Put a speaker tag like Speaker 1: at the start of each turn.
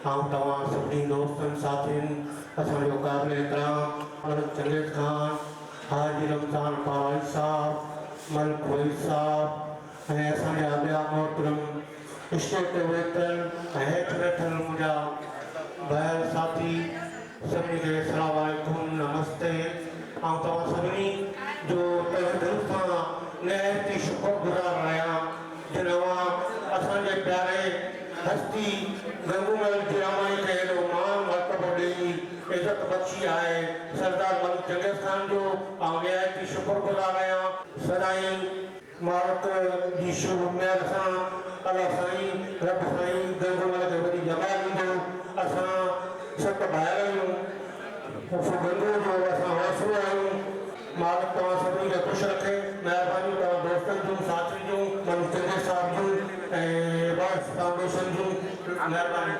Speaker 1: तमाम सभी दोस्तन साथिन असो काबिल एहतराम जंगेद खान हाजी रमजान पाराई साहब मलिक वही साहब असांजे आलिया मोहतरम स्टेट वेतन हेठि वेठल मुंहिंजा भाइर साथी सभी खे अस्सलाम वालेकुम नमस्ते। तव्हां सभिनी जो तहे दिल सां निहायती शुक्रगुज़ार आहियां जिन असांजे प्यारे हस्ती गंगोमल जिरामाई खे हेॾो मान मर्तबो ॾेई इज़त बख़्शी आहे सरदार मलिक जंगेद खान जो निहायती शुक्रगुज़ार आहियां। सदाईं मारत जी शुभ उमेद सां अलाह साईं रब साईं गंगोमल खे वॾी जमाल ॾींदो। असां सत भाइर आहियूं गंगो जो असां हौसलो आहियूं। मालिक तव्हां सभिनी खे ख़ुशि रखे। महिरबानी तव्हां दोस्तनि जूं साथियुनि जूं मलिक जंगेद साहिब जूं ऐं फाउंडेशन जूं महिरबानी।